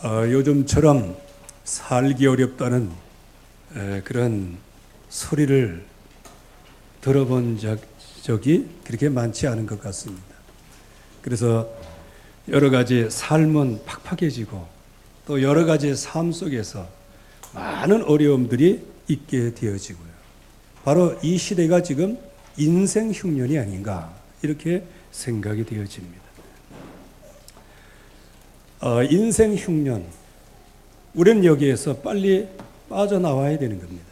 요즘처럼 살기 어렵다는 그런 소리를 들어본 적이 그렇게 많지 않은 것 같습니다. 그래서 여러 가지 삶은 팍팍해지고 또 여러 가지 삶 속에서 많은 어려움들이 있게 되어지고요. 바로 이 시대가 지금 인생 흉년이 아닌가 이렇게 생각이 되어집니다. 인생 흉년, 우리는 여기에서 빨리 빠져나와야 되는 겁니다.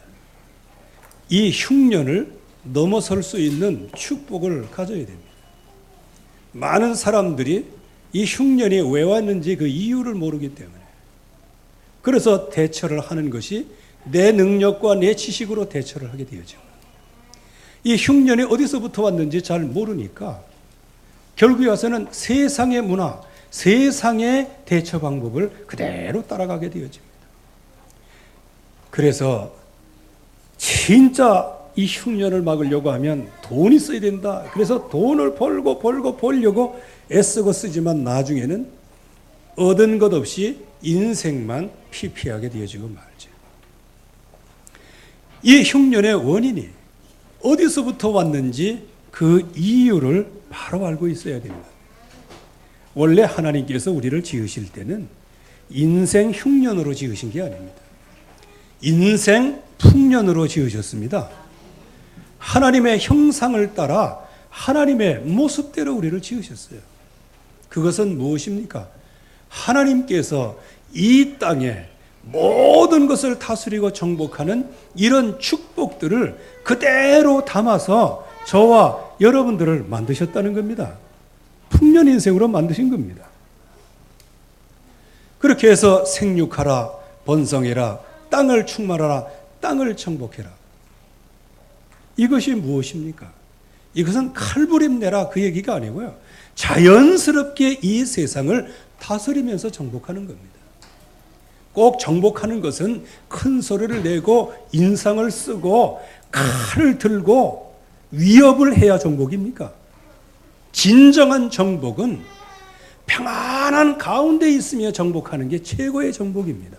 이 흉년을 넘어설 수 있는 축복을 가져야 됩니다. 많은 사람들이 이 흉년이 왜 왔는지 그 이유를 모르기 때문에 그래서 대처를 하는 것이 내 능력과 내 지식으로 대처를 하게 되어져. 이 흉년이 어디서부터 왔는지 잘 모르니까 결국에 와서는 세상의 문화, 세상의 대처 방법을 그대로 따라가게 되어집니다. 그래서 진짜 이 흉년을 막으려고 하면 돈이 써야 된다. 그래서 돈을 벌려고 애쓰고 쓰지만 나중에는 얻은 것 없이 인생만 피폐하게 되어지고 말죠. 이 흉년의 원인이 어디서부터 왔는지 그 이유를 바로 알고 있어야 됩니다. 원래 하나님께서 우리를 지으실 때는 인생 흉년으로 지으신 게 아닙니다. 인생 풍년으로 지으셨습니다. 하나님의 형상을 따라 하나님의 모습대로 우리를 지으셨어요. 그것은 무엇입니까? 하나님께서 이 땅에 모든 것을 다스리고 정복하는 이런 축복들을 그대로 담아서 저와 여러분들을 만드셨다는 겁니다. 풍년 인생으로 만드신 겁니다. 그렇게 해서 생육하라, 번성해라, 땅을 충만하라, 땅을 정복해라. 이것이 무엇입니까? 이것은 칼부림내라 그 얘기가 아니고요. 자연스럽게 이 세상을 다스리면서 정복하는 겁니다. 꼭 정복하는 것은 큰 소리를 내고 인상을 쓰고 칼을 들고 위협을 해야 정복입니까? 진정한 정복은 평안한 가운데 있으며 정복하는 게 최고의 정복입니다.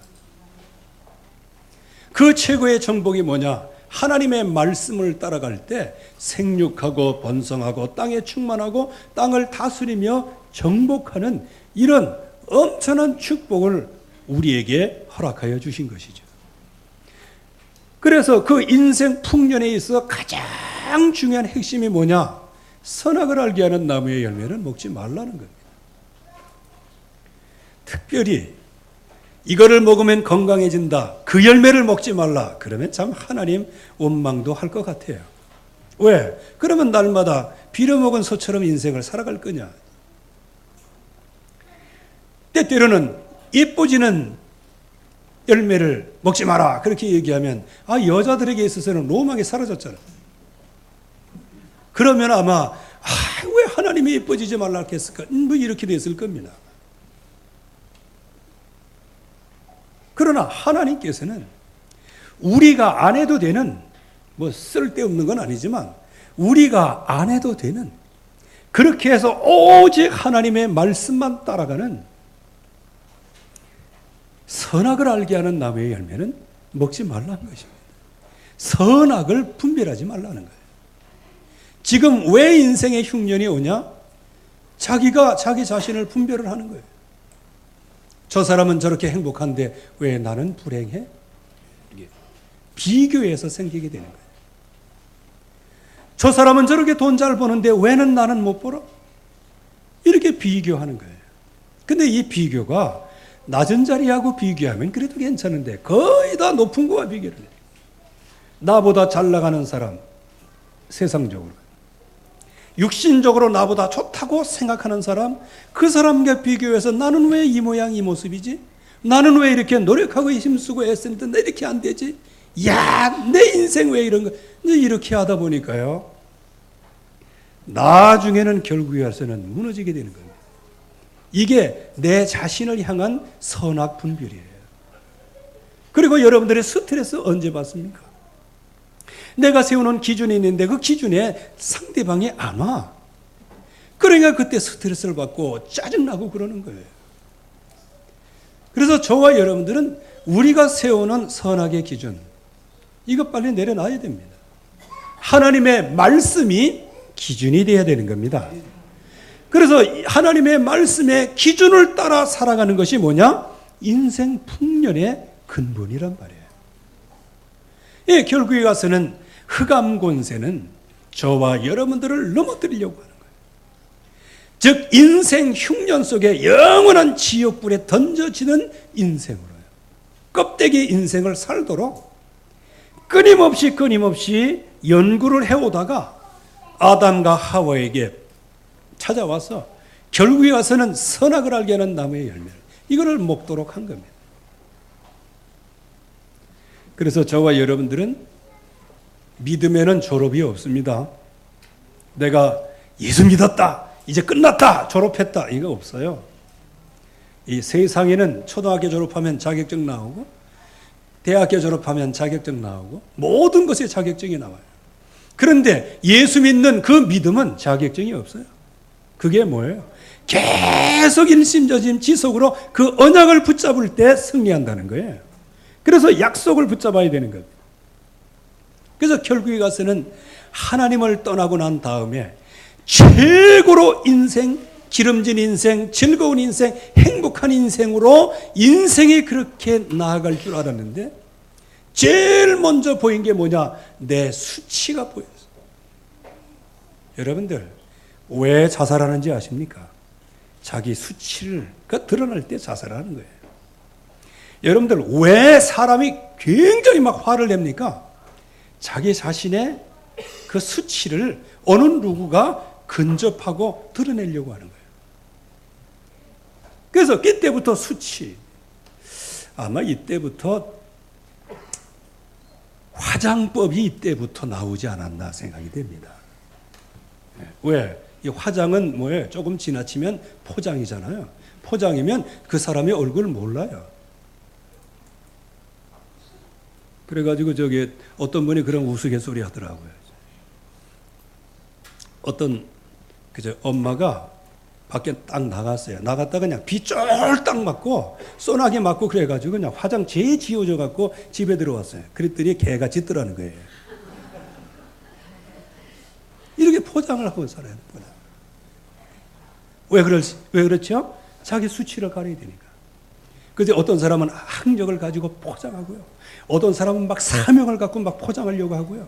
그 최고의 정복이 뭐냐? 하나님의 말씀을 따라갈 때 생육하고 번성하고 땅에 충만하고 땅을 다스리며 정복하는 이런 엄청난 축복을 우리에게 허락하여 주신 것이죠. 그래서 그 인생 풍년에 있어 가장 중요한 핵심이 뭐냐? 선악을 알게 하는 나무의 열매는 먹지 말라는 겁니다. 특별히 이거를 먹으면 건강해진다. 그 열매를 먹지 말라. 그러면 참 하나님 원망도 할 것 같아요. 왜? 그러면 날마다 빌어먹은 소처럼 인생을 살아갈 거냐? 때때로는 예뻐지는 열매를 먹지 마라. 그렇게 얘기하면 여자들에게 있어서는 로망이 사라졌잖아. 그러면 아마 왜 하나님이 예뻐지지 말라 했을까? 뭐 이렇게 됐을 겁니다. 그러나 하나님께서는 우리가 안 해도 되는, 뭐 쓸데없는 건 아니지만 우리가 안 해도 되는, 그렇게 해서 오직 하나님의 말씀만 따라가는 선악을 알게 하는 나무의 열매는 먹지 말라는 것입니다. 선악을 분별하지 말라는 거예요. 지금 왜 인생의 흉년이 오냐? 자기가 자기 자신을 분별을 하는 거예요. 저 사람은 저렇게 행복한데 왜 나는 불행해? 비교해서 생기게 되는 거예요. 저 사람은 저렇게 돈 잘 버는데 왜 나는 못 벌어? 이렇게 비교하는 거예요. 근데 이 비교가 낮은 자리하고 비교하면 그래도 괜찮은데 거의 다 높은 거와 비교를 해요. 나보다 잘 나가는 사람, 세상적으로 육신적으로 나보다 좋다고 생각하는 사람, 그 사람과 비교해서 나는 왜 이 모양 이 모습이지? 나는 왜 이렇게 노력하고 힘쓰고 애쓰는데 나 이렇게 안 되지? 내 인생 왜 이런 거? 이렇게 하다 보니까요, 나중에는 결국에 와서는 무너지게 되는 겁니다. 이게 내 자신을 향한 선악 분별이에요. 그리고 여러분들의 스트레스 언제 받습니까? 내가 세우는 기준이 있는데 그 기준에 상대방이 안 와. 그러니까 그때 스트레스를 받고 짜증나고 그러는 거예요. 그래서 저와 여러분들은 우리가 세우는 선악의 기준, 이것 빨리 내려놔야 됩니다. 하나님의 말씀이 기준이 되어야 되는 겁니다. 그래서 하나님의 말씀의 기준을 따라 살아가는 것이 뭐냐? 인생 풍년의 근본이란 말이에요. 예, 결국에 가서는 흑암 권세는 저와 여러분들을 넘어뜨리려고 하는 거예요. 즉 인생 흉년 속에 영원한 지옥불에 던져지는 인생으로요. 껍데기 인생을 살도록 끊임없이 연구를 해오다가 아담과 하와에게 찾아와서 결국에 와서는 선악을 알게 하는 나무의 열매를, 이거를 먹도록 한 겁니다. 그래서 저와 여러분들은 믿음에는 졸업이 없습니다. 내가 예수 믿었다, 이제 끝났다, 졸업했다, 이거 없어요. 이 세상에는 초등학교 졸업하면 자격증 나오고 대학교 졸업하면 자격증 나오고 모든 것에 자격증이 나와요. 그런데 예수 믿는 그 믿음은 자격증이 없어요. 그게 뭐예요? 계속 일심저심 지속으로 그 언약을 붙잡을 때 승리한다는 거예요. 그래서 약속을 붙잡아야 되는 겁니다. 그래서 결국에 가서는 하나님을 떠나고 난 다음에 최고로 인생, 기름진 인생, 즐거운 인생, 행복한 인생으로 인생이 그렇게 나아갈 줄 알았는데 제일 먼저 보인 게 뭐냐? 내 수치가 보였어요. 여러분들 왜 자살하는지 아십니까? 자기 수치를 드러날 때 자살하는 거예요. 여러분들 왜 사람이 굉장히 막 화를 냅니까? 자기 자신의 그 수치를 어느 누구가 근접하고 드러내려고 하는 거예요. 그래서 이때부터 수치, 아마 이때부터 화장법이 이때부터 나오지 않았나 생각이 됩니다. 왜? 이 화장은 뭐예요? 조금 지나치면 포장이잖아요. 포장이면 그 사람의 얼굴을 몰라요. 그래가지고 저기 어떤 분이 그런 우스갯소리 하더라고요. 어떤 그저 엄마가 밖에 딱 나갔어요. 나갔다가 그냥 비 쫄딱 맞고 소나기 맞고 그래가지고 그냥 화장 제일 지워져 갖고 집에 들어왔어요. 그랬더니 개가 짖더라는 거예요. 이렇게 포장을 하고 살아요. 포장. 왜 그렇죠? 자기 수치를 가려야 되니까. 그래서 어떤 사람은 학력을 가지고 포장하고요. 어떤 사람은 막 사명을 갖고 막 포장하려고 하고요.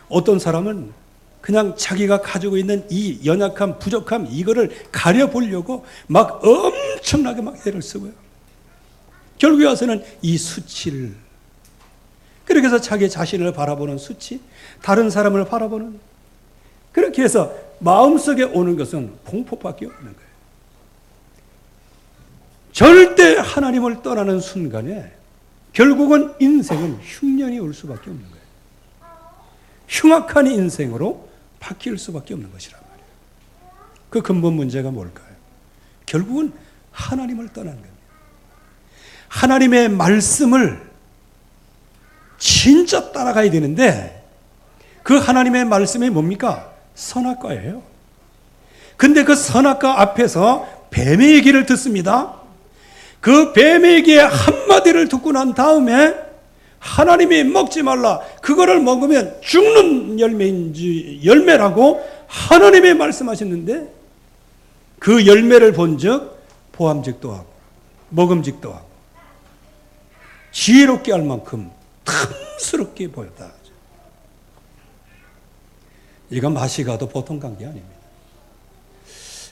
어떤 사람은 그냥 자기가 가지고 있는 이 연약함, 부족함, 이거를 가려보려고 막 엄청나게 막 애를 쓰고요. 결국에 와서는 이 수치를, 그렇게 해서 자기 자신을 바라보는 수치, 다른 사람을 바라보는, 그렇게 해서 마음속에 오는 것은 공포밖에 없는 거예요. 절대 하나님을 떠나는 순간에 결국은 인생은 흉년이 올 수밖에 없는 거예요. 흉악한 인생으로 바뀔 수밖에 없는 것이란 말이에요. 그 근본 문제가 뭘까요? 결국은 하나님을 떠나는 겁니다. 하나님의 말씀을 진짜 따라가야 되는데 그 하나님의 말씀이 뭡니까? 선악과예요. 근데 그 선악과 앞에서 뱀의 얘기를 듣습니다. 그 뱀의 얘기의 한마디를 듣고 난 다음에 하나님이 먹지 말라, 그거를 먹으면 죽는 열매라고 하나님이 말씀하셨는데 그 열매를 본즉 보암직도 하고 먹음직도 하고 지혜롭게 할 만큼 탐스럽게 보였다. 이건 맛이 가도 보통 관계 아닙니다.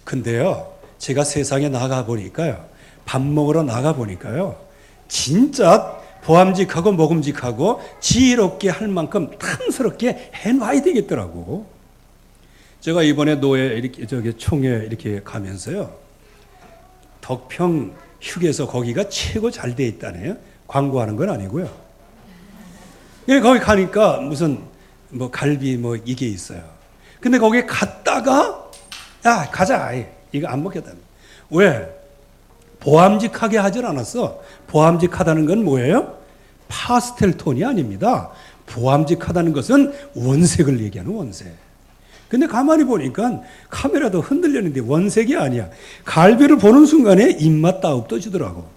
근데요, 제가 세상에 나가 보니까요, 밥 먹으러 나가 보니까요, 진짜 보암직하고 먹음직하고 지혜롭게 할 만큼 탐스럽게 해놔야 되겠더라고. 제가 이번에 노예 이렇게 총회 이렇게 가면서요, 덕평 휴게소 거기가 최고 잘 돼 있다네요. 광고하는 건 아니고요. 거기 가니까 무슨 뭐 갈비 뭐 이게 있어요. 근데 거기 갔다가 야 가자, 이거 안 먹겠다. 왜? 보암직하게 하질 않았어. 보암직하다는 건 뭐예요? 파스텔 톤이 아닙니다. 보암직하다는 것은 원색을 얘기하는 원색. 근데 가만히 보니까 카메라도 흔들렸는데 원색이 아니야. 갈비를 보는 순간에 입맛 다업 떠지더라고.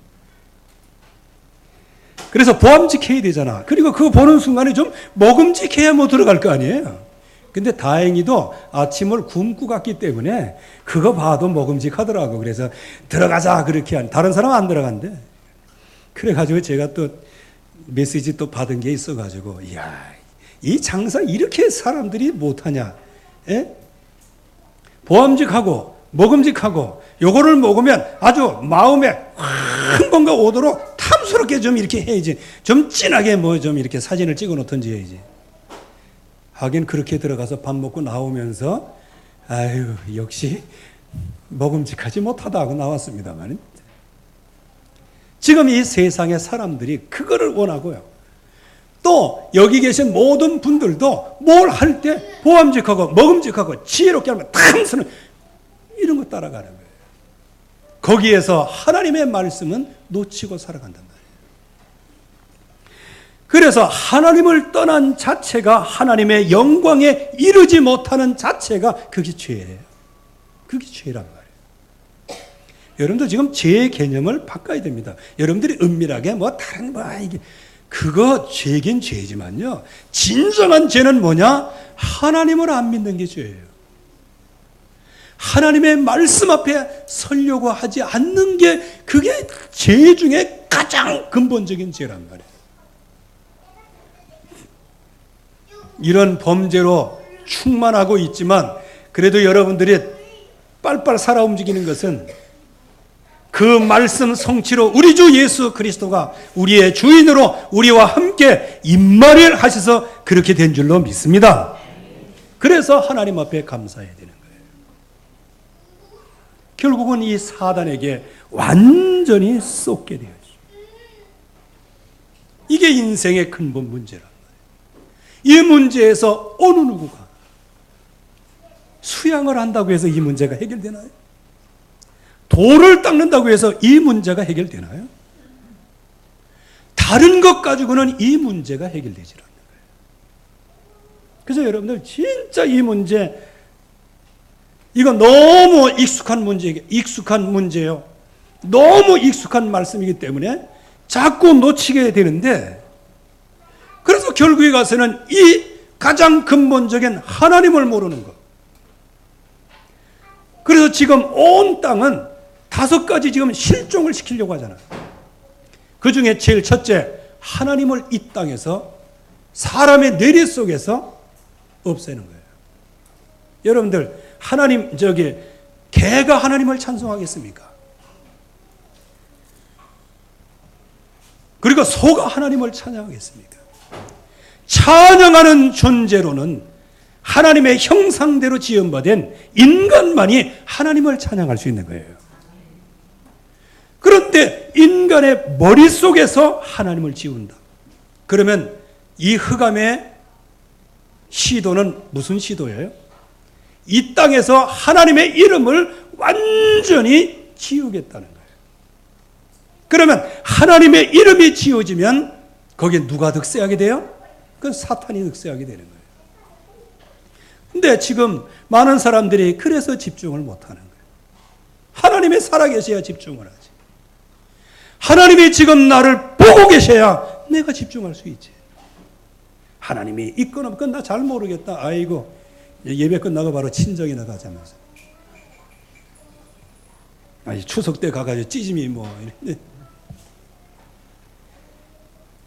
그래서 보암직해야 되잖아. 그리고 그거 보는 순간에 좀 먹음직해야 뭐 들어갈 거 아니에요. 근데 다행히도 아침을 굶고 갔기 때문에 그거 봐도 먹음직하더라고. 그래서 들어가자 그렇게 한. 다른 사람 안 들어간대. 그래가지고 제가 또 메시지 또 받은 게 있어가지고, 이야, 이 장사 이렇게 사람들이 못하냐? 예? 보암직하고 먹음직하고 요거를 먹으면 아주 마음에 큰 뭔가 오도록 탐스럽게 좀 이렇게 해야지. 좀 진하게 뭐 좀 이렇게 사진을 찍어 놓든지 해야지. 하긴 그렇게 들어가서 밥 먹고 나오면서 아유 역시 먹음직하지 못하다 하고 나왔습니다만, 지금 이 세상의 사람들이 그거를 원하고요. 또 여기 계신 모든 분들도 뭘 할 때 보암직하고 먹음직하고 지혜롭게 하면 탐스러운 이런 거 따라가는 거예요. 거기에서 하나님의 말씀은 놓치고 살아간단 말이에요. 그래서 하나님을 떠난 자체가 하나님의 영광에 이르지 못하는 자체가 그게 죄예요. 그게 죄란 말이에요. 여러분들 지금 죄의 개념을 바꿔야 됩니다. 여러분들이 은밀하게 뭐 다른 뭐 이게 그거 죄긴 죄지만요. 진정한 죄는 뭐냐? 하나님을 안 믿는 게 죄예요. 하나님의 말씀 앞에 서려고 하지 않는 게 그게 죄 중에 가장 근본적인 죄란 말이에요. 이런 범죄로 충만하고 있지만 그래도 여러분들이 빨빨 살아 움직이는 것은 그 말씀 성취로 우리 주 예수 그리스도가 우리의 주인으로 우리와 함께 임마를 하셔서 그렇게 된 줄로 믿습니다. 그래서 하나님 앞에 감사해야 되는 거예요. 결국은 이 사단에게 완전히 쏟게 되어요. 이게 인생의 근본 문제란 말이에요. 이 문제에서 어느 누구가 수양을 한다고 해서 이 문제가 해결되나요? 돌을 닦는다고 해서 이 문제가 해결되나요? 다른 것 가지고는 이 문제가 해결되지 않는 거예요. 그래서 여러분들 진짜 이 문제, 이거 너무 익숙한 문제예요. 너무 익숙한 말씀이기 때문에 자꾸 놓치게 되는데, 그래서 결국에 가서는 이 가장 근본적인 하나님을 모르는 것. 그래서 지금 온 땅은 5가지 지금 실종을 시키려고 하잖아요. 그 중에 제일 첫째, 하나님을 이 땅에서 사람의 뇌리 속에서 없애는 거예요. 여러분들, 개가 하나님을 찬송하겠습니까? 그리고 소가 하나님을 찬양하겠습니까? 찬양하는 존재로는 하나님의 형상대로 지음받은 인간만이 하나님을 찬양할 수 있는 거예요. 그런데 인간의 머릿속에서 하나님을 지운다. 그러면 이 흑암의 시도는 무슨 시도예요? 이 땅에서 하나님의 이름을 완전히 지우겠다는 거예요. 그러면 하나님의 이름이 지워지면 거기에 누가 득세하게 돼요? 그건 사탄이 득세하게 되는 거예요. 근데 지금 많은 사람들이 그래서 집중을 못하는 거예요. 하나님이 살아계셔야 집중을 하지. 하나님이 지금 나를 보고 계셔야 내가 집중할 수 있지. 하나님이 있건 없건 나 잘 모르겠다. 아이고, 예배 끝나고 바로 친정에 나가자면서. 아니, 추석 때 가가지고 찌짐이 뭐.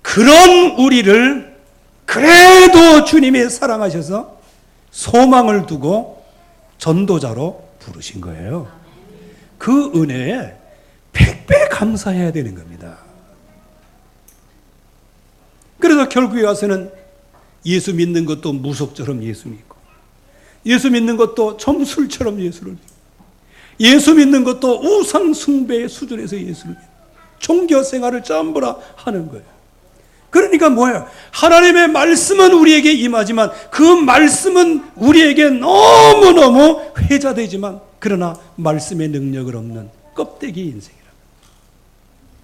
그런 우리를 그래도 주님이 사랑하셔서 소망을 두고 전도자로 부르신 거예요. 그 은혜에 100배 감사해야 되는 겁니다. 그래서 결국에 와서는 예수 믿는 것도 무속처럼 예수 믿고, 예수 믿는 것도 점술처럼 예수를 믿고, 예수 믿는 것도 우상 숭배의 수준에서 예수를 믿고, 종교 생활을 전부 다 하는 거예요. 그러니까 뭐예요? 하나님의 말씀은 우리에게 임하지만 그 말씀은 우리에게 너무너무 회자되지만 그러나 말씀의 능력을 없는 껍데기 인생이라.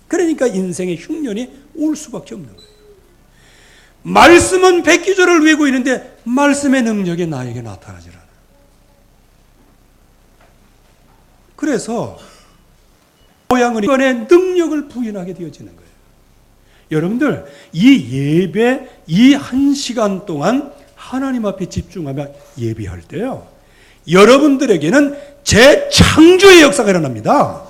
그러니까 인생의 흉년이 올 수밖에 없는 거예요. 말씀은 백기절을 외우고 있는데 말씀의 능력이 나에게 나타나질 않아요. 그래서 모양은 이번에 능력을 부인하게 되어지는 거예요. 여러분들 이 예배 이 1시간 동안 하나님 앞에 집중하며 예배할 때요, 여러분들에게는 재창조의 역사가 일어납니다.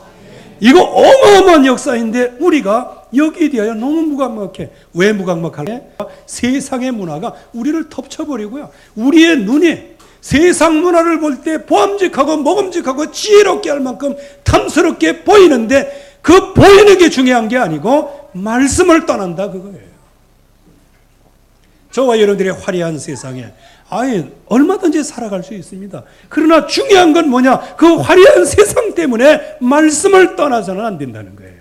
이거 어마어마한 역사인데 우리가 여기에 대하여 너무 무감각해. 왜 무감각할래? 세상의 문화가 우리를 덮쳐버리고요, 우리의 눈이 세상 문화를 볼 때 보암직하고 먹음직하고 지혜롭게 할 만큼 탐스럽게 보이는데 그 보이는 게 중요한 게 아니고 말씀을 떠난다, 그거예요. 저와 여러분들의 화려한 세상에 얼마든지 살아갈 수 있습니다. 그러나 중요한 건 뭐냐? 그 화려한 세상 때문에 말씀을 떠나서는 안 된다는 거예요.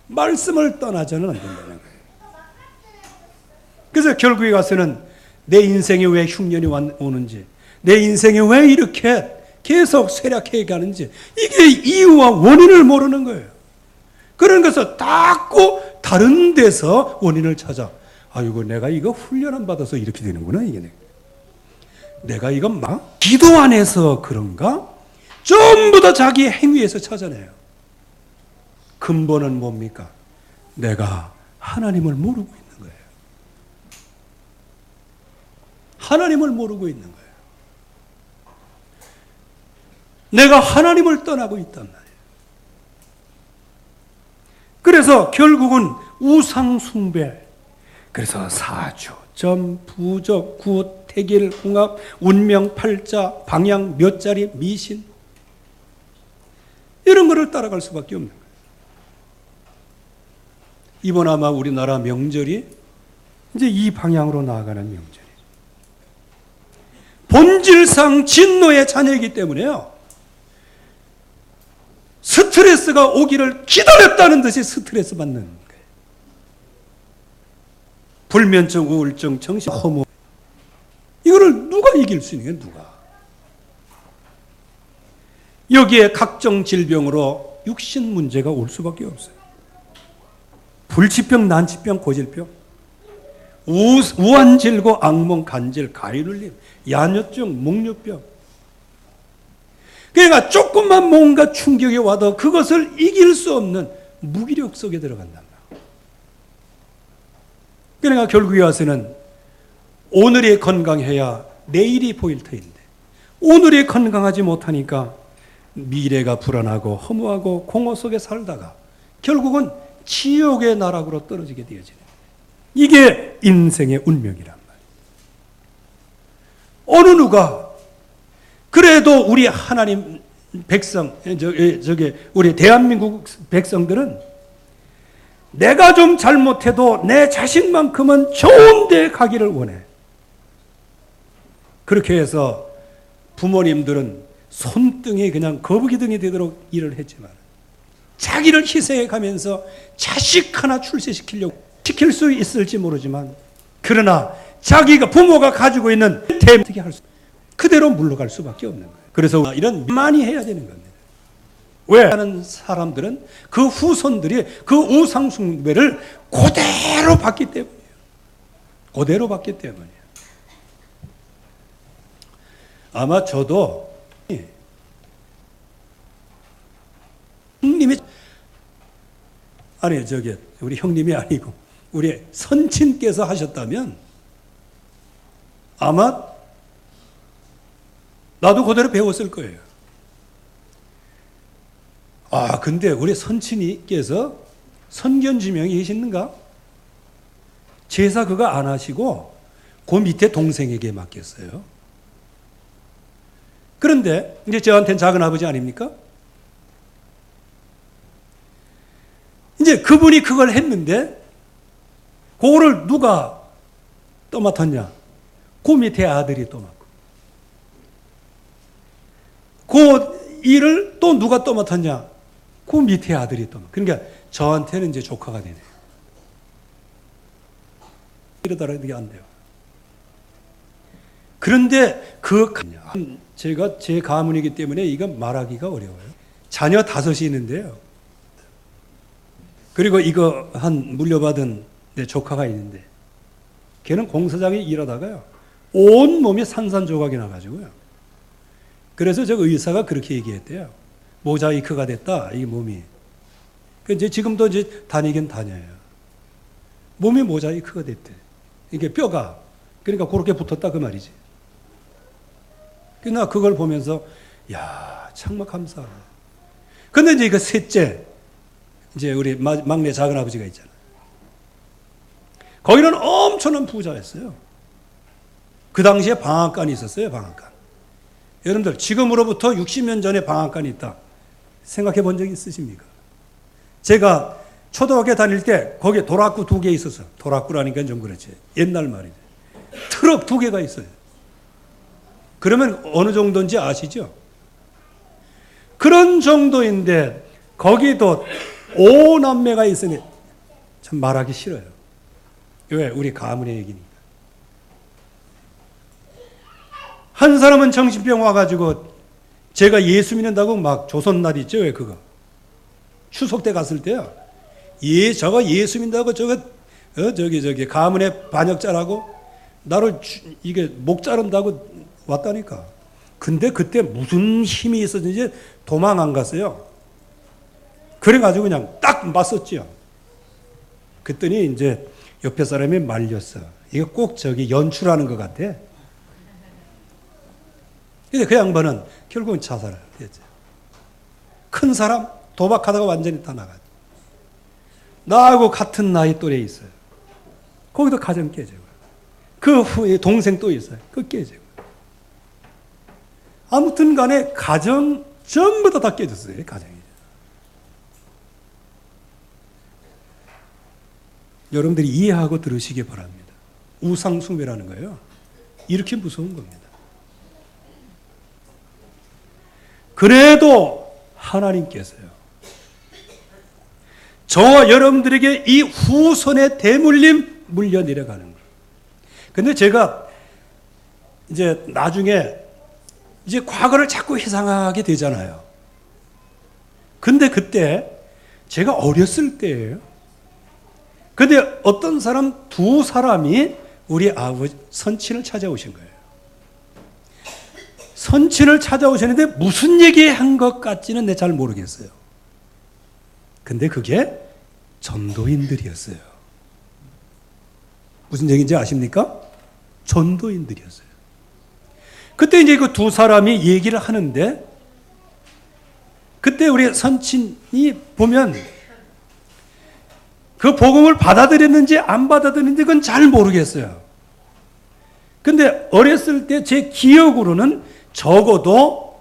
말씀을 떠나서는 안 된다는 거예요. 그래서 결국에 가서는 내 인생에 왜 흉년이 오는지, 내 인생에 왜 이렇게 계속 쇠락해 가는지, 이게 이유와 원인을 모르는 거예요. 그런 것을 닦고 다른 데서 원인을 찾아. 아이고, 내가 이거 훈련 안 받아서 이렇게 되는구나, 이게. 내가 이거 기도 안에서 그런가? 전부 다 자기 행위에서 찾아내요. 근본은 뭡니까? 내가 하나님을 모르고 있는 거예요. 하나님을 모르고 있는 거예요. 내가 하나님을 떠나고 있단 말이에요. 그래서 결국은 우상 숭배, 그래서 사주, 점, 부적, 구, 태길, 궁합, 운명, 팔자, 방향, 몇 자리, 미신, 이런 거를 따라갈 수밖에 없는 거예요. 이번 아마 우리나라 명절이 이제 이 방향으로 나아가는 명절이죠. 본질상 진노의 자녀이기 때문에요, 스트레스가 오기를 기다렸다는 듯이 스트레스 받는 거예요. 불면증, 우울증, 정신 허무, 이거를 누가 이길 수 있는 거예요? 누가? 여기에 각종 질병으로 육신 문제가 올 수밖에 없어요. 불치병, 난치병, 고질병, 우한질고, 악몽, 간질, 가위눌림, 야뇨증, 목류병. 그러니까 조금만 뭔가 충격이 와도 그것을 이길 수 없는 무기력 속에 들어간단 말이에요. 그러니까 결국에 와서는 오늘이 건강해야 내일이 보일 터인데, 오늘이 건강하지 못하니까 미래가 불안하고 허무하고 공허 속에 살다가 결국은 지옥의 나락으로 떨어지게 되어지는, 이게 인생의 운명이란 말이에요. 어느 누가 그래도 우리 하나님 백성, 우리 대한민국 백성들은 내가 좀 잘못해도 내 자식만큼은 좋은 데 가기를 원해. 그렇게 해서 부모님들은 손등이 그냥 거북이등이 되도록 일을 했지만 자기를 희생해 가면서 자식 하나 출세시키려고 시킬 수 있을지 모르지만, 그러나 자기가 부모가 가지고 있는 어떻게 할 수, 그대로 물러갈 수밖에 없는 거예요. 그래서 이런 많이 해야 되는 겁니다. 왜? 하는 사람들은 그 후손들이 그 우상 숭배를 그대로 받기 때문이에요. 그대로 받기 때문이에요. 아마 저도 형님이, 아니 우리 형님이 아니고 우리 선친께서 하셨다면 아마 나도 그대로 배웠을 거예요. 근데 우리 선친이께서 선견지명이 계시는가? 제사 그거 안 하시고 그 밑에 동생에게 맡겼어요. 그런데 이제 저한테는 작은 아버지 아닙니까? 이제 그분이 그걸 했는데 그거를 누가 떠맡았냐? 그 밑에 아들이 또 맡고, 그 일을 또 누가 또 맡았냐? 그 밑에 아들이 또 맡고. 그러니까 저한테는 이제 조카가 되네요. 이러다가 이게 안 돼요. 그런데 제가 제 가문이기 때문에 이건 말하기가 어려워요. 자녀 5이 있는데요. 그리고 이거 물려받은 내 조카가 있는데, 걔는 공사장에 일하다가요, 온 몸이 산산조각이 나가지고요. 그래서 저 의사가 그렇게 얘기했대요. 모자이크가 됐다, 이 몸이. 이제 지금도 이제 다니긴 다녀요. 몸이 모자이크가 됐대. 이게 뼈가. 그러니까 그렇게 붙었다 그 말이지. 나 그걸 보면서 야, 정말 감사하다. 근데 이제 그 셋째, 이제 우리 막내 작은 아버지가 있잖아. 거기는 엄청난 부자였어요. 그 당시에 방앗간이 있었어요, 방앗간. 여러분들, 지금으로부터 60년 전에 방앗간이 있다. 생각해 본 적 있으십니까? 제가 초등학교 다닐 때 거기에 도락구 2개 있었어. 도락구라니까 좀 그렇지. 옛날 말이죠. 트럭 2개가 있어요. 그러면 어느 정도인지 아시죠? 그런 정도인데 거기도 5남매가 있으니 참 말하기 싫어요. 왜? 우리 가문의 얘기니까. 한 사람은 정신병 와가지고 제가 예수 믿는다고 막 조선날 있죠? 왜 그거? 추석 때 갔을 때요. 저거 예수 믿는다고 저기 가문의 반역자라고 나를 이게 목 자른다고 왔다니까. 근데 그때 무슨 힘이 있었는지 도망 안 갔어요. 그래가지고 그냥 딱 맞섰지요. 그랬더니 이제 옆에 사람이 말렸어. 이거 꼭 저기 연출하는 것 같아. 근데 그 양반은 결국은 자살을 했죠. 큰 사람 도박하다가 완전히 다 나가죠. 나하고 같은 나이 또래 있어요. 거기도 가정 깨지고. 그 후에 동생 또 있어요. 그 깨지고. 아무튼 간에 가정 전부 다 깨졌어요. 가정이. 여러분들이 이해하고 들으시기 바랍니다. 우상숭배라는 거예요. 이렇게 무서운 겁니다. 그래도 하나님께서요. 저와 여러분들에게 이 후손의 대물림 물려 내려가는 거예요. 근데 제가 이제 나중에 이제 과거를 자꾸 회상하게 되잖아요. 근데 그때 제가 어렸을 때예요. 근데 어떤 사람 2사람이 우리 아버지 선친을 찾아오신 거예요. 선친을 찾아오셨는데 무슨 얘기한 것 같지는 내 잘 모르겠어요. 근데 그게 전도인들이었어요. 무슨 얘기인지 아십니까? 전도인들이었어요. 그때 이제 그 2사람이 얘기를 하는데 그때 우리 선친이 보면 그 복음을 받아들였는지 안 받아들였는지 그건 잘 모르겠어요. 근데 어렸을 때 제 기억으로는 적어도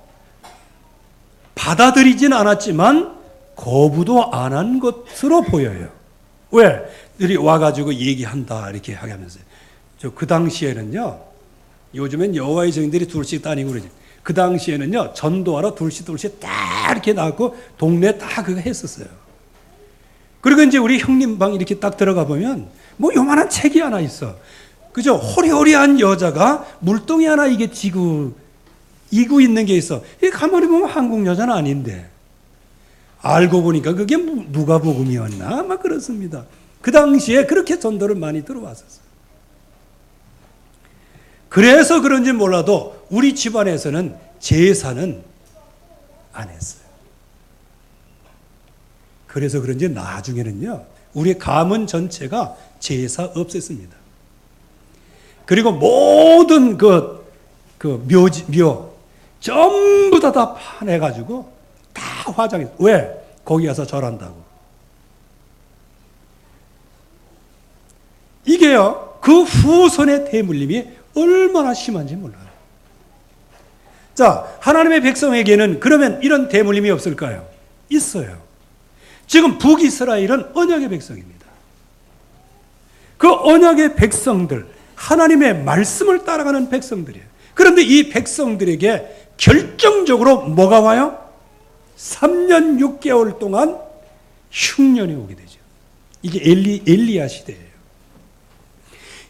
받아들이진 않았지만 거부도 안 한 것으로 보여요. 왜? 들이 와가지고 얘기한다 이렇게 하면서 그 당시에는요. 요즘엔 여호와의 증인들이 둘씩 다니고 그러지. 그 당시에는요. 전도하러 둘씩 딱 이렇게 나왔고 동네 다 그거 했었어요. 그리고 이제 우리 형님 방 이렇게 딱 들어가 보면 뭐 요만한 책이 하나 있어. 그죠? 호리호리한 여자가 물동이 하나 이게 이고 있는 게 있어. 이게 가만히 보면 한국 여자는 아닌데. 알고 보니까 그게 누가복음이었나? 막 그렇습니다. 그 당시에 그렇게 전도를 많이 들어왔었어요. 그래서 그런지 몰라도 우리 집안에서는 제사는 안 했어요. 그래서 그런지 나중에는요, 우리 가문 전체가 제사 없앴습니다. 그리고 모든 그 묘, 전부 다 파내가지고 다 화장했어요. 왜? 거기 가서 절한다고. 이게요, 그 후손의 대물림이 얼마나 심한지 몰라요. 자, 하나님의 백성에게는 그러면 이런 대물림이 없을까요? 있어요. 지금 북이스라엘은 언약의 백성입니다. 그 언약의 백성들, 하나님의 말씀을 따라가는 백성들이에요. 그런데 이 백성들에게 결정적으로 뭐가 와요? 3년 6개월 동안 흉년이 오게 되죠. 이게 엘리야 시대예요.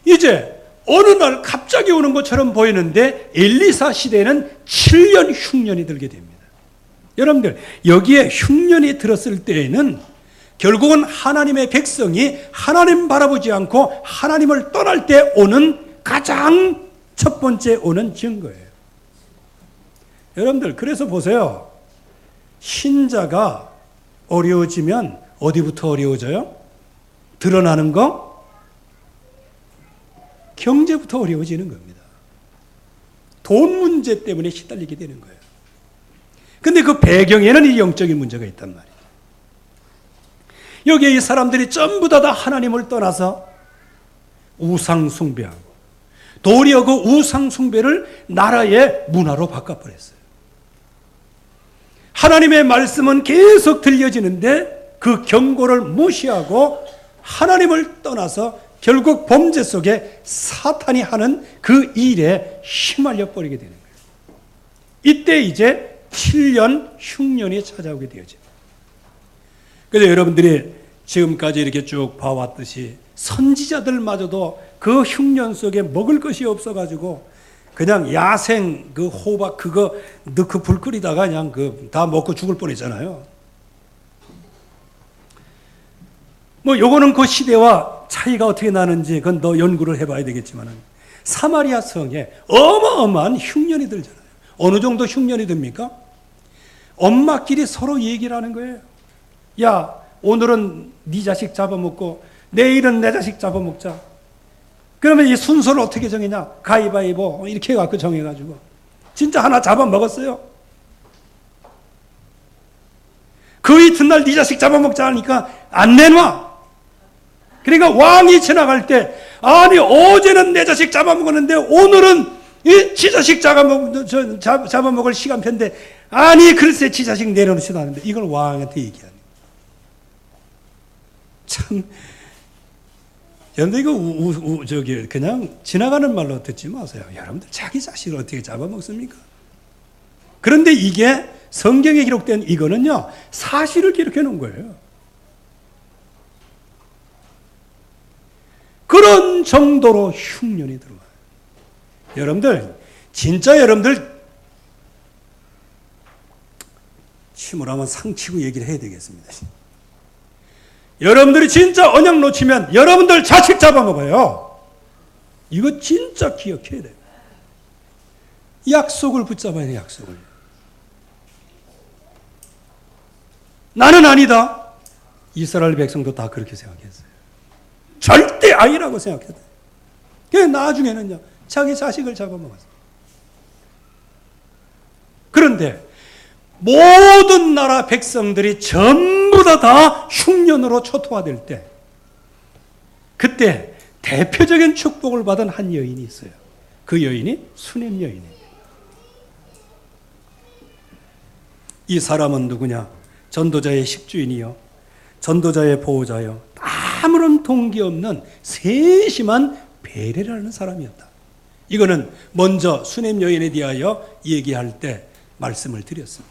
이제 어느 날 갑자기 오는 것처럼 보이는데 엘리사 시대에는 7년 흉년이 들게 됩니다. 여러분들, 여기에 흉년이 들었을 때에는 결국은 하나님의 백성이 하나님 바라보지 않고 하나님을 떠날 때 오는 가장 첫 번째 오는 증거예요. 여러분들, 그래서 보세요. 신자가 어려워지면 어디부터 어려워져요? 드러나는 거? 경제부터 어려워지는 겁니다. 돈 문제 때문에 시달리게 되는 거예요. 근데 그 배경에는 이 영적인 문제가 있단 말이에요. 여기에 이 사람들이 전부 다 하나님을 떠나서 우상 숭배하고, 도리어 그 우상 숭배를 나라의 문화로 바꿔버렸어요. 하나님의 말씀은 계속 들려지는데 그 경고를 무시하고 하나님을 떠나서 결국 범죄 속에 사탄이 하는 그 일에 휘말려 버리게 되는 거예요. 이때 이제 7년 흉년이 찾아오게 되어집니다. 그래서 여러분들이 지금까지 이렇게 쭉 봐왔듯이 선지자들마저도 그 흉년 속에 먹을 것이 없어가지고 그냥 야생 그 호박 그거 넣고 불 끓이다가 그냥 그 다 먹고 죽을 뻔했잖아요. 뭐 요거는 그 시대와 차이가 어떻게 나는지 그건 더 연구를 해봐야 되겠지만은 사마리아 성에 어마어마한 흉년이 들잖아요. 어느 정도 흉년이 듭니까? 엄마끼리 서로 얘기를 하는 거예요. 야, 오늘은 네 자식 잡아먹고 내일은 내 자식 잡아먹자. 그러면 이 순서를 어떻게 정했냐? 가위바위보 이렇게 해갖고 정해가지고 진짜 하나 잡아먹었어요. 그 이튿날 네 자식 잡아먹자 하니까 안 내놔. 그러니까 왕이 지나갈 때 아니 어제는 내 자식 잡아먹었는데 오늘은 이 지 자식 잡아먹을 시간표인데 아니 글쎄 지 자식 내려놓지도 않는데 이걸 왕한테 얘기하는. 참 여러분들 이거 저기 그냥 지나가는 말로 듣지 마세요. 여러분들 자기 자식을 어떻게 잡아먹습니까? 그런데 이게 성경에 기록된 이거는요 사실을 기록해 놓은 거예요. 그런 정도로 흉년이 들어와요. 여러분들 진짜 여러분들 침을 한번 상치고 얘기를 해야 되겠습니다. 여러분들이 진짜 언약 놓치면 여러분들 자식 잡아먹어요. 이거 진짜 기억해야 돼요. 약속을 붙잡아야 돼요. 약속을. 나는 아니다. 이스라엘 백성도 다 그렇게 생각했어요. 절대 아니라고 생각했어요. 그래서 나중에는요 자기 자식을 잡아먹었어요. 그런데 모든 나라 백성들이 전부 다 흉년으로 초토화될 때 그때 대표적인 축복을 받은 한 여인이 있어요. 그 여인이 수넴 여인이에요. 이 사람은 누구냐? 전도자의 식주인이요, 전도자의 보호자요, 아무런 동기 없는 세심한 배려를 하는 사람이었다. 이거는 먼저 수넴 여인에 대하여 얘기할 때 말씀을 드렸습니다.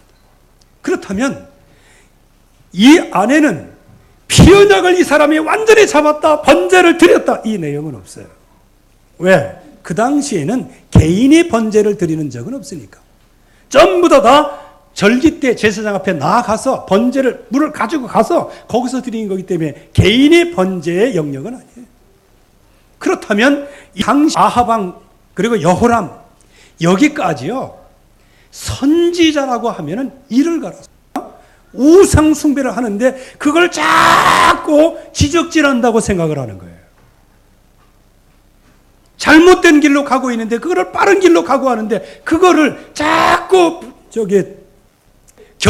그렇다면 이 안에는 피언약을 이 사람이 완전히 잡았다, 번제를 드렸다, 이 내용은 없어요. 왜? 그 당시에는 개인이 번제를 드리는 적은 없으니까. 전부 다 절기 때 제사장 앞에 나아가서 번제를 물을 가지고 가서 거기서 드리는 거기 때문에 개인이 번제의 영역은 아니에요. 그렇다면 이 당시 아하방 그리고 여호람 여기까지요 선지자라고 하면은 이를 갈아서 우상 숭배를 하는데 그걸 자꾸 지적질한다고 생각을 하는 거예요. 잘못된 길로 가고 있는데 그거를 빠른 길로 가고 하는데 그거를 자꾸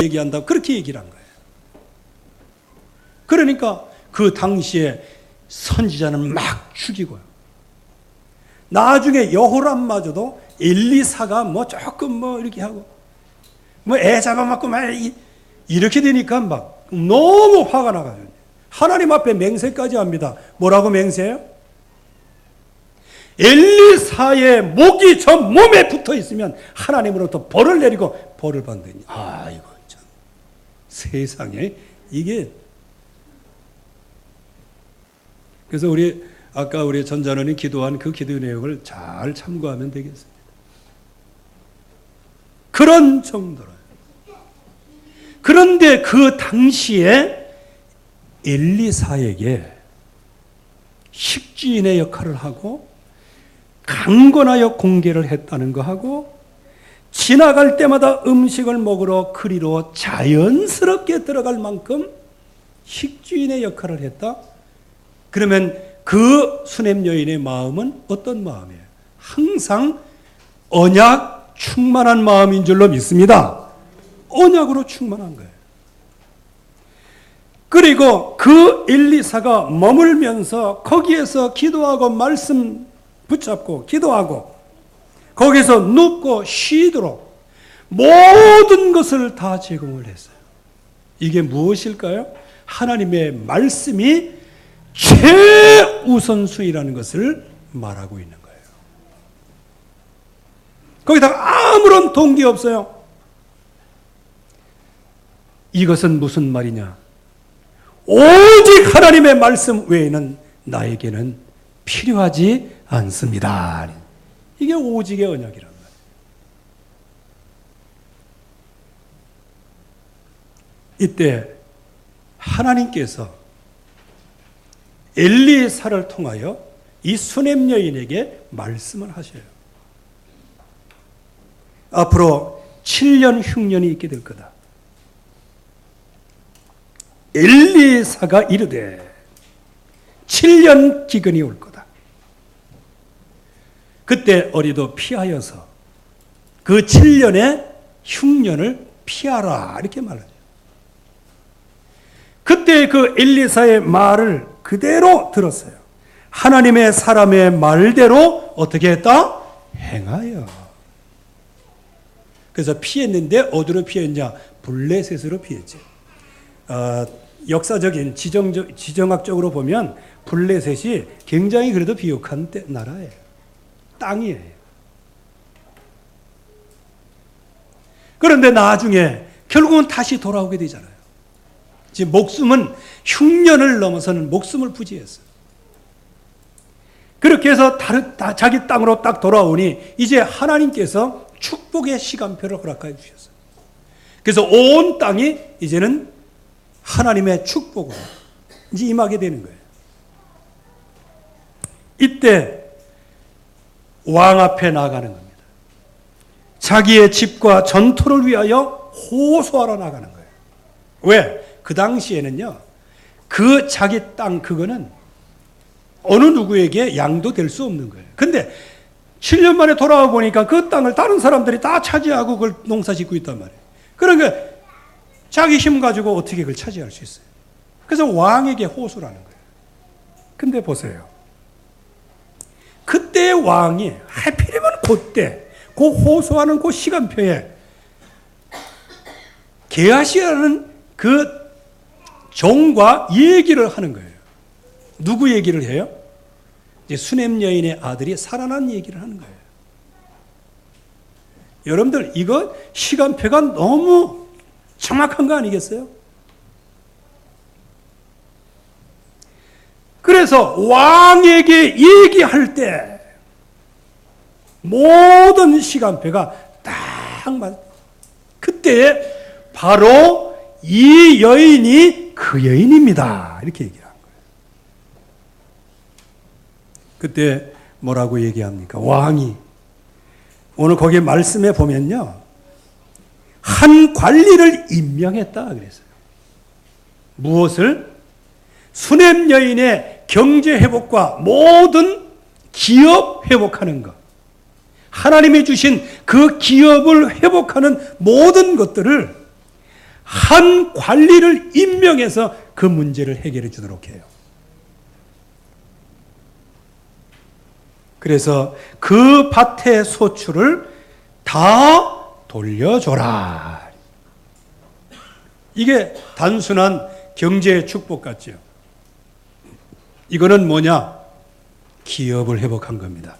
얘기한다고 그렇게 얘기를 한 거예요. 그러니까 그 당시에 선지자는 막 죽이고요. 나중에 여호람마저도 엘리사가 뭐 조금 뭐 이렇게 하고 뭐 애 잡아먹고 막 이렇게 되니까 막 너무 화가 나가지고 하나님 앞에 맹세까지 합니다. 뭐라고 맹세해요? 엘리사의 목이 저 몸에 붙어 있으면 하나님으로부터 벌을 내리고 벌을 받는. 아 이거 참 세상에 이게. 그래서 아까 우리 전자론이 기도한 그 기도 내용을 잘 참고하면 되겠습니다. 그런 정도로. 그런데 그 당시에 엘리사에게 식주인의 역할을 하고 강권하여 공개를 했다는 거하고 지나갈 때마다 음식을 먹으러 그리로 자연스럽게 들어갈 만큼 식주인의 역할을 했다. 그러면 그 수냄 여인의 마음은 어떤 마음이에요? 항상 언약 충만한 마음인 줄로 믿습니다. 언약으로 충만한 거예요. 그리고 그 엘리사가 머물면서 거기에서 기도하고 말씀 붙잡고 기도하고 거기서 눕고 쉬도록 모든 것을 다 제공을 했어요. 이게 무엇일까요? 하나님의 말씀이 최우선순위라는 것을 말하고 있는 거예요. 거기다가 아무런 동기 없어요. 이것은 무슨 말이냐? 오직 하나님의 말씀 외에는 나에게는 필요하지 않습니다. 이게 오직의 언약이란 말이에요. 이때 하나님께서 엘리사를 통하여 이 수냄 여인에게 말씀을 하셔요. 앞으로 7년 흉년이 있게 될 거다. 엘리사가 이르되 7년 기근이 올 거다. 그때 어리도 피하여서 그 7년의 흉년을 피하라 이렇게 말하죠. 그때 그 엘리사의 말을 그대로 들었어요. 하나님의 사람의 말대로 어떻게 했다? 행하여. 그래서 피했는데 어디로 피했냐? 블레셋으로 피했지. 역사적인 지정학적으로 보면 블레셋이 굉장히 그래도 비옥한 나라예요. 땅이에요. 그런데 나중에 결국은 다시 돌아오게 되잖아요. 지금 목숨은 흉년을 넘어서는 목숨을 부지했어요. 그렇게 해서 자기 땅으로 딱 돌아오니 이제 하나님께서 축복의 시간표를 허락해 주셨어요. 그래서 온 땅이 이제는 하나님의 축복으로 이제 임하게 되는 거예요. 이때 왕 앞에 나가는 겁니다. 자기의 집과 전토를 위하여 호소하러 나가는 거예요. 왜? 그 당시에는요, 그 자기 땅 그거는 어느 누구에게 양도될 수 없는 거예요. 근데 7년 만에 돌아와 보니까 그 땅을 다른 사람들이 다 차지하고 그걸 농사 짓고 있단 말이에요. 그러니까 자기 힘 가지고 어떻게 그걸 차지할 수 있어요. 그래서 왕에게 호소를 하는 거예요. 근데 보세요. 그때 왕이 하필이면 그때 그 호소하는 그 시간표에 게하시라는 그 종과 얘기를 하는 거예요. 누구 얘기를 해요? 이제 수냄 여인의 아들이 살아난 얘기를 하는 거예요. 여러분들 이거 시간표가 너무 정확한 거 아니겠어요? 그래서 왕에게 얘기할 때 모든 시간표가 딱 맞. 그때 바로 이 여인이 그 여인입니다. 이렇게 얘기를 한 거예요. 그때 뭐라고 얘기합니까? 왕이 오늘 거기 말씀에 보면요, 한 관리를 임명했다 그랬어요. 무엇을? 수냄 여인의 경제 회복과 모든 기업 회복하는 것, 하나님이 주신 그 기업을 회복하는 모든 것들을 한 관리를 임명해서 그 문제를 해결해 주도록 해요. 그래서 그 밭의 소출을 다 돌려줘라. 이게 단순한 경제의 축복 같죠. 이거는 뭐냐? 기업을 회복한 겁니다.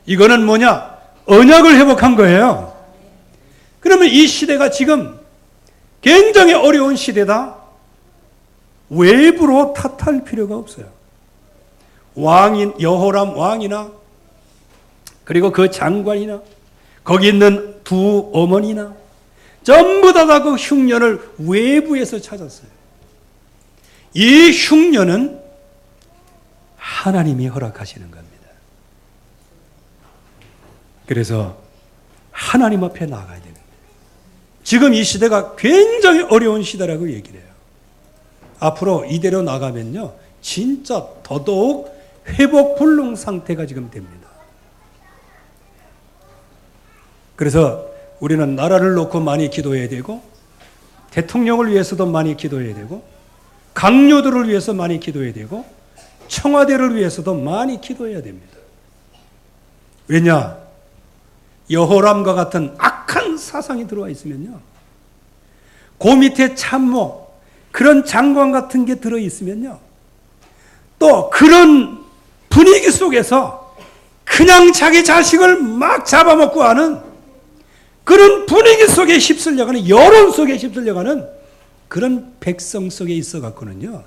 이거는 뭐냐? 언약을 회복한 거예요. 그러면 이 시대가 지금 굉장히 어려운 시대다. 외부로 탓할 필요가 없어요. 왕인 여호람 왕이나 그리고 그 장관이나 거기 있는 두 어머니나 전부 다 그 흉년을 외부에서 찾았어요. 이 흉년은 하나님이 허락하시는 겁니다. 그래서 하나님 앞에 나가야 되는 거예요. 지금 이 시대가 굉장히 어려운 시대라고 얘기를 해요. 앞으로 이대로 나가면요, 진짜 더더욱 회복 불능 상태가 지금 됩니다. 그래서 우리는 나라를 놓고 많이 기도해야 되고, 대통령을 위해서도 많이 기도해야 되고, 강요들을 위해서 많이 기도해야 되고, 청와대를 위해서도 많이 기도해야 됩니다. 왜냐? 여호람과 같은 악한 사상이 들어와 있으면요, 그 밑에 참모, 그런 장관 같은 게 들어 있으면요, 또 그런 분위기 속에서 그냥 자기 자식을 막 잡아먹고 하는 그런 분위기 속에 휩쓸려가는, 여론 속에 휩쓸려가는 그런 백성 속에 있어 갖고는요,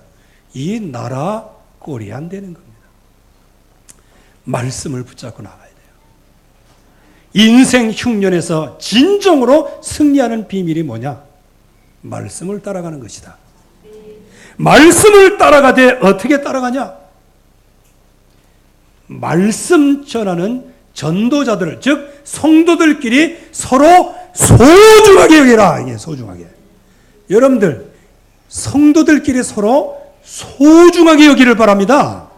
이 나라 꼴이 안 되는 겁니다. 말씀을 붙잡고 나가야 돼요. 인생 흉년에서 진정으로 승리하는 비밀이 뭐냐? 말씀을 따라가는 것이다. 말씀을 따라가되 어떻게 따라가냐? 말씀 전하는 전도자들을, 즉 성도들끼리 서로 소중하게 여기라. 이게 소중하게. 여러분들 성도들끼리 서로 소중하게 여기를 바랍니다.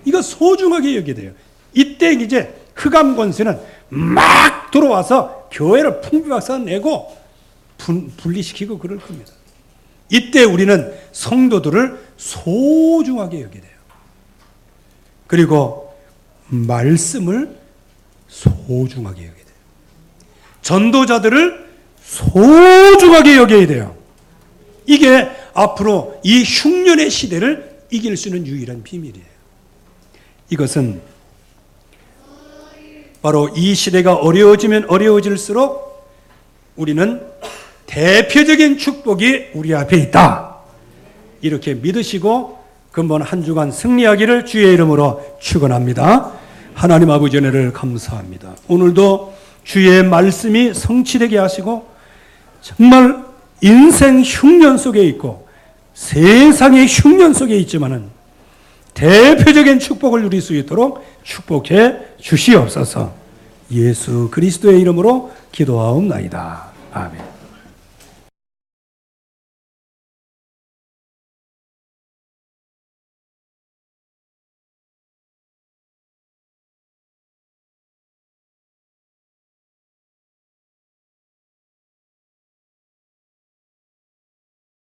이거 소중하게 여기야 돼요. 이때 이제 흑암 권세는 막 들어와서 교회를 풍비박산내고 분리시키고 그럴 겁니다. 이때 우리는 성도들을 소중하게 여기야 돼요. 그리고 말씀을 소중하게 여겨야 돼요. 전도자들을 소중하게 여겨야 돼요. 이게 앞으로 이 흉년의 시대를 이길 수 있는 유일한 비밀이에요. 이것은 바로 이 시대가 어려워지면 어려워질수록 우리는 대표적인 축복이 우리 앞에 있다. 이렇게 믿으시고 근본 한 주간 승리하기를 주의 이름으로 축원합니다. 하나님 아버지 은혜를 감사합니다. 오늘도 주의 말씀이 성취되게 하시고 정말 인생 흉년 속에 있고 세상의 흉년 속에 있지만은 대표적인 축복을 누릴 수 있도록 축복해 주시옵소서. 예수 그리스도의 이름으로 기도하옵나이다. 아멘.